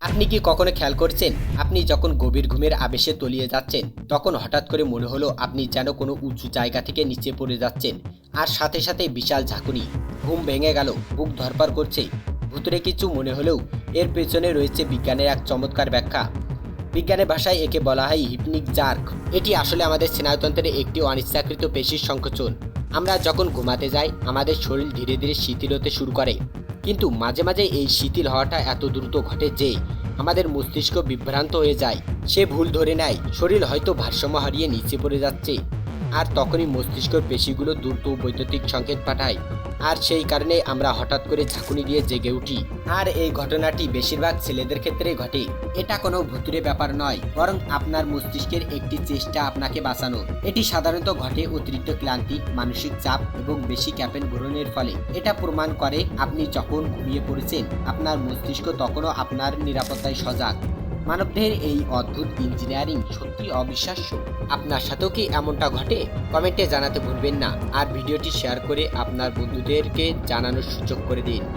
আপনি কি কখনো খেয়াল করছেন, আপনি যখন গভীর ঘুমের আবেশে তলিয়ে যাচ্ছেন, তখন হঠাৎ করে মনে হলো আপনি যেন কোনো উঁচু জায়গা থেকে নিচে পড়ে যাচ্ছেন, আর সাথে সাথে বিশাল ঝাঁকুনি। ঘুম ভেঙে গেল, বুক ধড়ফড় করছে। ভুতুড়ে কিছু মনে হলেও এর পেছনে রয়েছে বিজ্ঞানের এক চমৎকার ব্যাখ্যা। বিজ্ঞানের ভাষায় একে বলা হয় হিপনিক জার্ক। এটি আসলে আমাদের স্নায়ুতন্ত্রের একটি অনিচ্ছাকৃত পেশির সংকোচন। আমরা যখন ঘুমাতে যাই, আমাদের শরীর ধীরে ধীরে শিথিল হতে শুরু করে, কিন্তু মাঝে মাঝে এই শিথিল হওয়াটা এত দ্রুত ঘটে যে আমাদের মস্তিষ্ক বিভ্রান্ত হয়ে যায়। সে ভুল ধরে নেয় শরীর হয়তো ভারসাম্য হারিয়ে নিচে পড়ে যাচ্ছে, আর তখনই মস্তিষ্কের পেশিগুলো দ্রুত বৈদ্যুতিক সংকেত পাঠায়। আর সেই কারণে আমরা হঠাৎ করে ঝাঁকুনি দিয়ে জেগে উঠি। আর এই ঘটনাটি বেশিরভাগ ছেলেদের ক্ষেত্রেই ঘটে। এটা কোনো ভুতুড়ে ব্যাপার নয়, বরং আপনার মস্তিষ্কের একটি চেষ্টা আপনাকে বাঁচানোর। এটি সাধারণত ঘটে অতিরিক্ত ক্লান্তি, মানসিক চাপ এবং বেশি ক্যাফেন গ্রহণের ফলে। এটা প্রমাণ করে আপনি যখন ঘুমিয়ে পড়েছেন, আপনার মস্তিষ্ক তখনও আপনার নিরাপত্তায় সজাগ। মানবদেহের এই অদ্ভুত ইঞ্জিনিয়ারিং সত্যি অবিশ্বাস্য। আপনার সাথেও কি এমনটা ঘটে? কমেন্টে জানাতে ভুলবেন না, আর ভিডিওটি শেয়ার করে আপনার বন্ধুদেরকে জানানোর সুযোগ করে দিন।